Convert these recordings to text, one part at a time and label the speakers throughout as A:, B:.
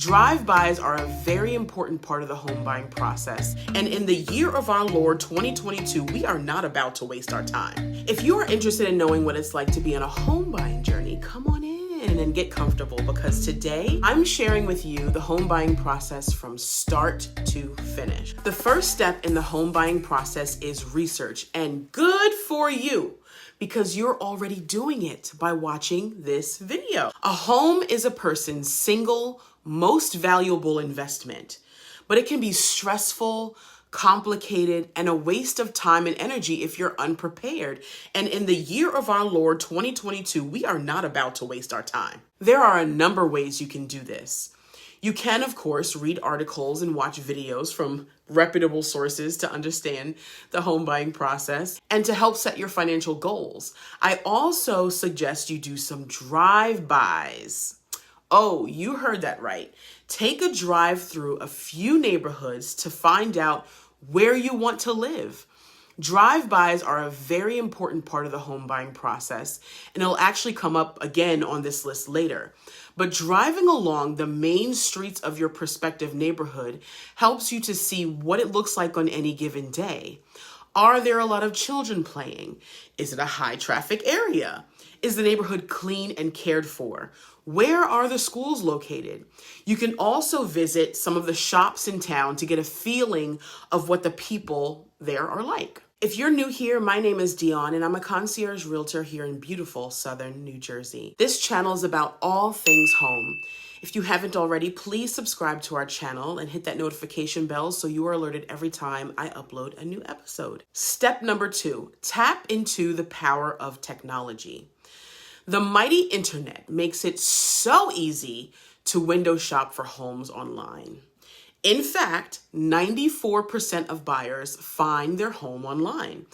A: Drive-bys are a very important part of the home buying process, and in the year of our Lord 2022, we are not about to waste our time. If you are interested in knowing what it's like to be on a home buying journey, come on in and get comfortable, because today I'm sharing with you the home buying process from start to finish. The first step in the home buying process is research, and good for you, because you're already doing it by watching this video. A home is a person's single most valuable investment, but it can be stressful, complicated, and a waste of time and energy if you're unprepared. And in the year of our Lord 2022, we are not about to waste our time. There are a number of ways you can do this. You can, of course, read articles and watch videos from reputable sources to understand the home buying process and to help set your financial goals. I also suggest you do some drive-bys. Oh, you heard that right. Take a drive through a few neighborhoods to find out where you want to live. Drive-bys are a very important part of the home buying process, and it'll actually come up again on this list later. But driving along the main streets of your prospective neighborhood helps you to see what it looks like on any given day. Are there a lot of children playing? Is it a high traffic area? Is the neighborhood clean and cared for? Where are the schools located? You can also visit some of the shops in town to get a feeling of what the people there are like. If you're new here, my name is Dionne, and I'm a concierge realtor here in beautiful Southern New Jersey. This channel is about all things home. If you haven't already, please subscribe to our channel and hit that notification bell so you are alerted every time I upload a new episode. Step number 2, tap into the power of technology. The mighty internet makes it so easy to window shop for homes online. In fact, 94% of buyers find their home online,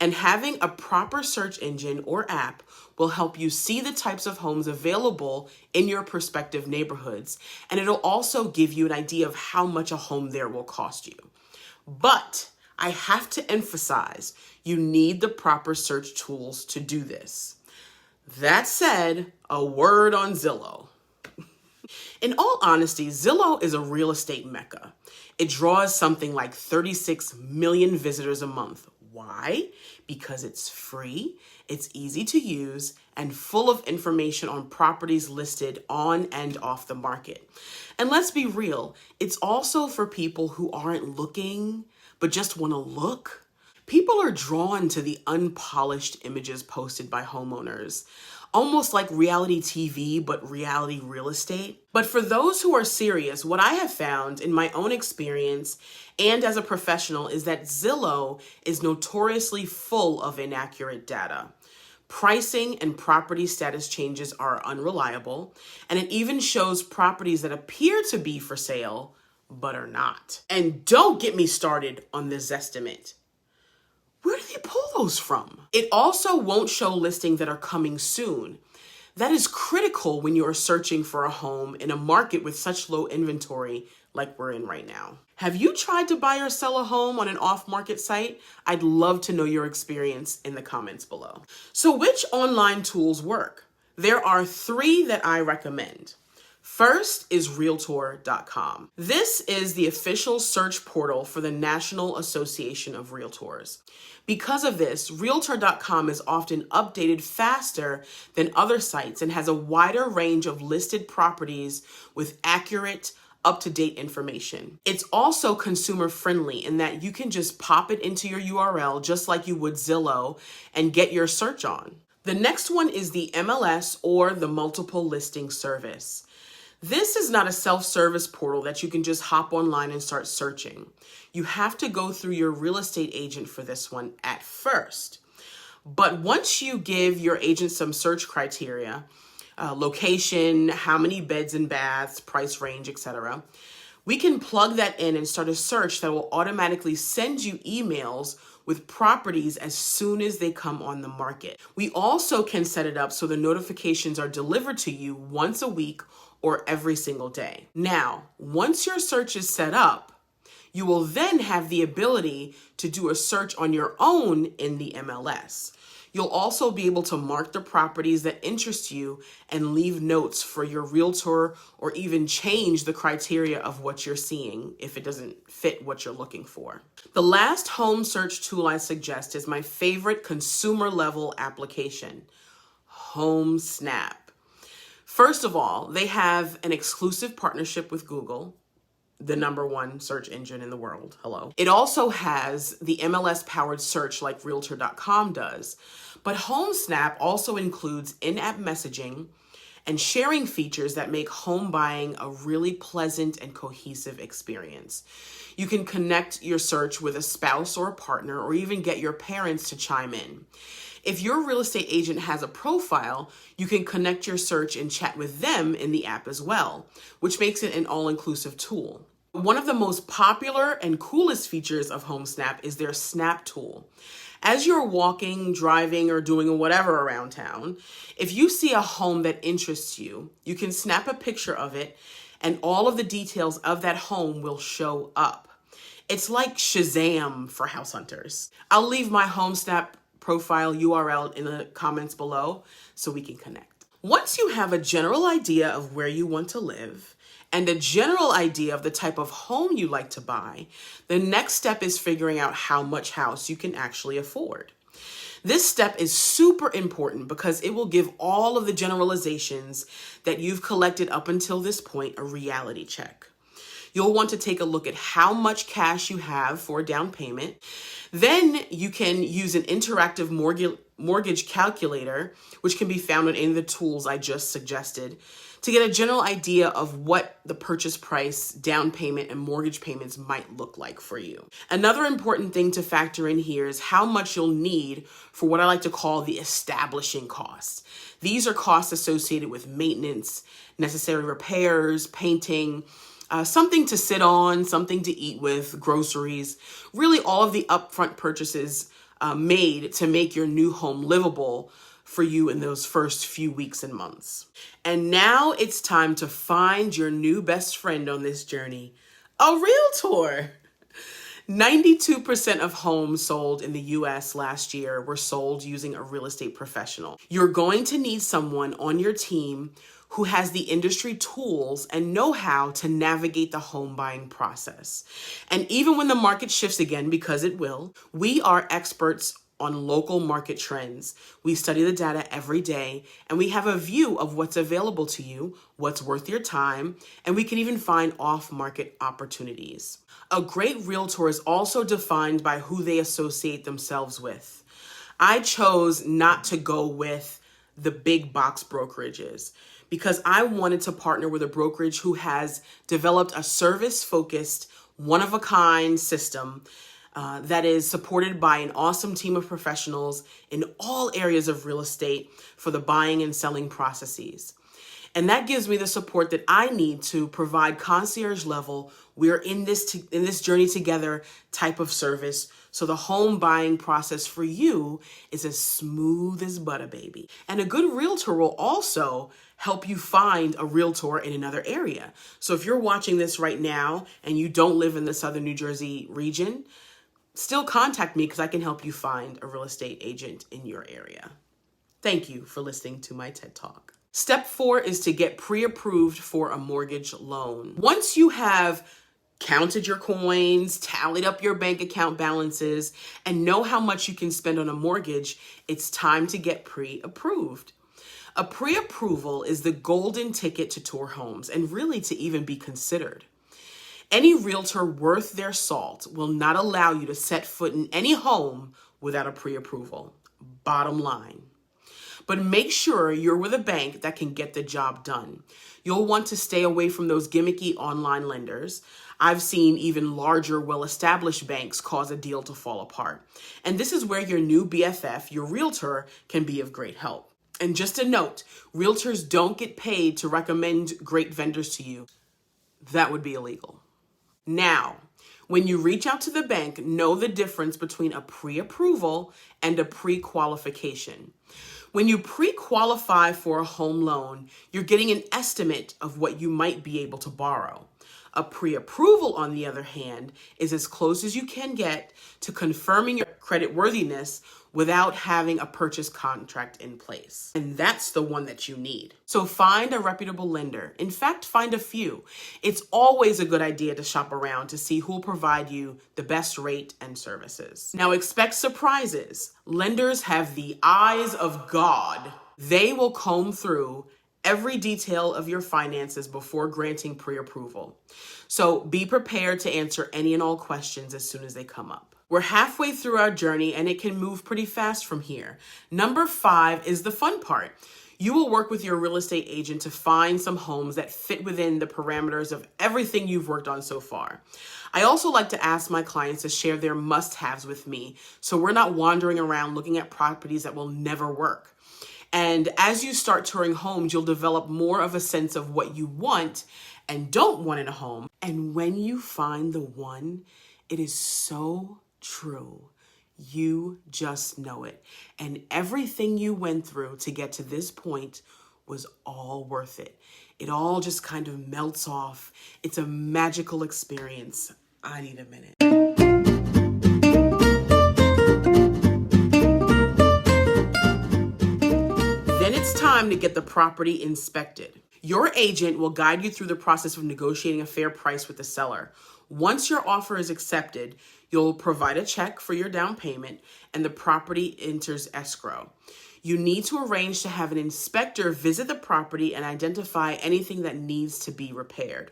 A: and having a proper search engine or app will help you see the types of homes available in your prospective neighborhoods, and it'll also give you an idea of how much a home there will cost you. But I have to emphasize, you need the proper search tools to do this. That said, a word on Zillow. In all honesty, Zillow is a real estate mecca. It draws something like 36 million visitors a month. Why? Because it's free, it's easy to use, and full of information on properties listed on and off the market. And let's be real, it's also for people who aren't looking, but just want to look. People are drawn to the unpolished images posted by homeowners, almost like reality TV, but reality real estate. But for those who are serious, what I have found in my own experience and as a professional is that Zillow is notoriously full of inaccurate data. Pricing and property status changes are unreliable, and it even shows properties that appear to be for sale, but are not. And don't get me started on the Zestimate. Where do they pull those from? It also won't show listings that are coming soon. That is critical when you are searching for a home in a market with such low inventory like we're in right now. Have you tried to buy or sell a home on an off-market site? I'd love to know your experience in the comments below. So which online tools work? There are 3 that I recommend. First is Realtor.com. This is the official search portal for the National Association of Realtors. Because of this, Realtor.com is often updated faster than other sites and has a wider range of listed properties with accurate, up-to-date information. It's also consumer friendly in that you can just pop it into your URL just like you would Zillow and get your search on. The next one is the MLS, or the Multiple Listing Service. This is not a self-service portal that you can just hop online and start searching. You have to go through your real estate agent for this one at first. But once you give your agent some search criteria, location, how many beds and baths, price range, etc., we can plug that in and start a search that will automatically send you emails with properties as soon as they come on the market. We also can set it up so the notifications are delivered to you once a week or every single day. Now, once your search is set up, you will then have the ability to do a search on your own in the MLS. You'll also be able to mark the properties that interest you and leave notes for your realtor, or even change the criteria of what you're seeing if it doesn't fit what you're looking for. The last home search tool I suggest is my favorite consumer level application, HomeSnap. First of all, they have an exclusive partnership with Google, the #1 search engine in the world. Hello. It also has the MLS-powered search like Realtor.com does. But HomeSnap also includes in-app messaging and sharing features that make home buying a really pleasant and cohesive experience. You can connect your search with a spouse or a partner, or even get your parents to chime in. If your real estate agent has a profile, you can connect your search and chat with them in the app as well, which makes it an all-inclusive tool. One of the most popular and coolest features of HomeSnap is their Snap tool. As you're walking, driving, or doing whatever around town, if you see a home that interests you, you can snap a picture of it and all of the details of that home will show up. It's like Shazam for house hunters. I'll leave my HomeSnap profile URL in the comments below so we can connect. Once you have a general idea of where you want to live and a general idea of the type of home you like to buy, the next step is figuring out how much house you can actually afford. This step is super important because it will give all of the generalizations that you've collected up until this point a reality check. You'll want to take a look at how much cash you have for a down payment. Then you can use an interactive mortgage calculator, which can be found in any of the tools I just suggested, to get a general idea of what the purchase price, down payment, and mortgage payments might look like for you. Another important thing to factor in here is how much you'll need for what I like to call the establishing costs. These are costs associated with maintenance, necessary repairs, painting, something to sit on, something to eat with, groceries, really all of the upfront purchases made to make your new home livable for you in those first few weeks and months. And now it's time to find your new best friend on this journey, a realtor. 92% of homes sold in the US last year were sold using a real estate professional. You're going to need someone on your team who has the industry tools and know-how to navigate the home buying process. And even when the market shifts again, because it will, we are experts on local market trends. We study the data every day, and we have a view of what's available to you, what's worth your time, and we can even find off-market opportunities. A great realtor is also defined by who they associate themselves with. I chose not to go with the big box brokerages because I wanted to partner with a brokerage who has developed a service-focused, one-of-a-kind system that is supported by an awesome team of professionals in all areas of real estate for the buying and selling processes. And that gives me the support that I need to provide concierge level, we're in this journey together type of service. So the home buying process for you is as smooth as butter, baby. And a good realtor will also help you find a realtor in another area. So if you're watching this right now and you don't live in the Southern New Jersey region, still contact me because I can help you find a real estate agent in your area. Thank you for listening to my TED Talk. Step 4 is to get pre-approved for a mortgage loan. Once you have counted your coins, tallied up your bank account balances, and know how much you can spend on a mortgage, it's time to get pre-approved. A pre-approval is the golden ticket to tour homes and really to even be considered. Any realtor worth their salt will not allow you to set foot in any home without a pre-approval. Bottom line. But make sure you're with a bank that can get the job done. You'll want to stay away from those gimmicky online lenders. I've seen even larger, well-established banks cause a deal to fall apart. And this is where your new BFF, your realtor, can be of great help. And just a note, realtors don't get paid to recommend great vendors to you. That would be illegal. Now, when you reach out to the bank, know the difference between a pre-approval and a pre-qualification. When you pre-qualify for a home loan, you're getting an estimate of what you might be able to borrow. A pre-approval, on the other hand, is as close as you can get to confirming your creditworthiness without having a purchase contract in place. And that's the one that you need. So find a reputable lender. In fact, find a few. It's always a good idea to shop around to see who will provide you the best rate and services. Now expect surprises. Lenders have the eyes of God. They will comb through every detail of your finances before granting pre-approval. So be prepared to answer any and all questions as soon as they come up. We're halfway through our journey and it can move pretty fast from here. Number 5 is the fun part. You will work with your real estate agent to find some homes that fit within the parameters of everything you've worked on so far. I also like to ask my clients to share their must-haves with me, so we're not wandering around looking at properties that will never work. And as you start touring homes, you'll develop more of a sense of what you want and don't want in a home. And when you find the one, it is so true. You just know it. And everything you went through to get to this point was all worth it. It all just kind of melts off. It's a magical experience. I need a minute. Then it's time to get the property inspected. Your agent will guide you through the process of negotiating a fair price with the seller. Once your offer is accepted, you'll provide a check for your down payment and the property enters escrow. You need to arrange to have an inspector visit the property and identify anything that needs to be repaired.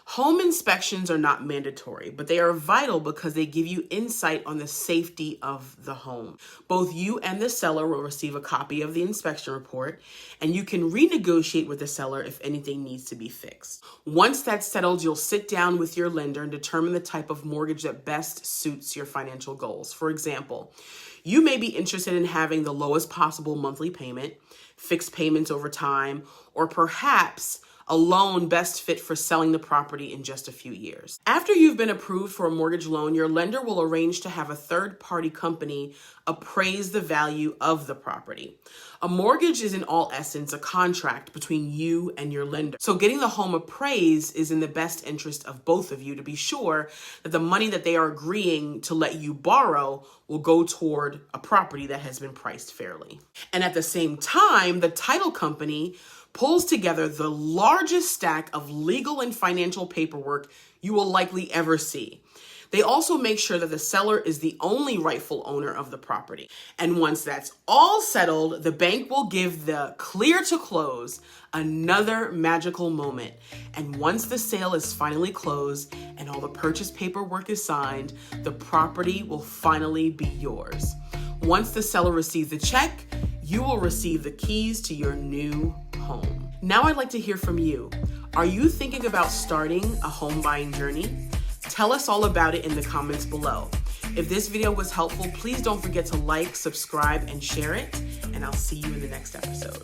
A: Home inspections are not mandatory, but they are vital because they give you insight on the safety of the home. Both you and the seller will receive a copy of the inspection report, and you can renegotiate with the seller if anything needs to be fixed. Once that's settled, you'll sit down with your lender and determine the type of mortgage that best suits your financial goals. For example, you may be interested in having the lowest possible monthly payment, fixed payments over time, or perhaps a loan best fit for selling the property in just a few years. After you've been approved for a mortgage loan, your lender will arrange to have a third-party company appraise the value of the property. A mortgage is in all essence a contract between you and your lender. So getting the home appraised is in the best interest of both of you to be sure that the money that they are agreeing to let you borrow will go toward a property that has been priced fairly. And at the same time, the title company pulls together the largest stack of legal and financial paperwork you will likely ever see. They also make sure that the seller is the only rightful owner of the property. And once that's all settled, the bank will give the clear to close, another magical moment. And once the sale is finally closed and all the purchase paperwork is signed, the property will finally be yours. Once the seller receives the check, you will receive the keys to your new home. Now I'd like to hear from you. Are you thinking about starting a home buying journey? Tell us all about it in the comments below. If this video was helpful, please don't forget to like, subscribe, and share it, and I'll see you in the next episode.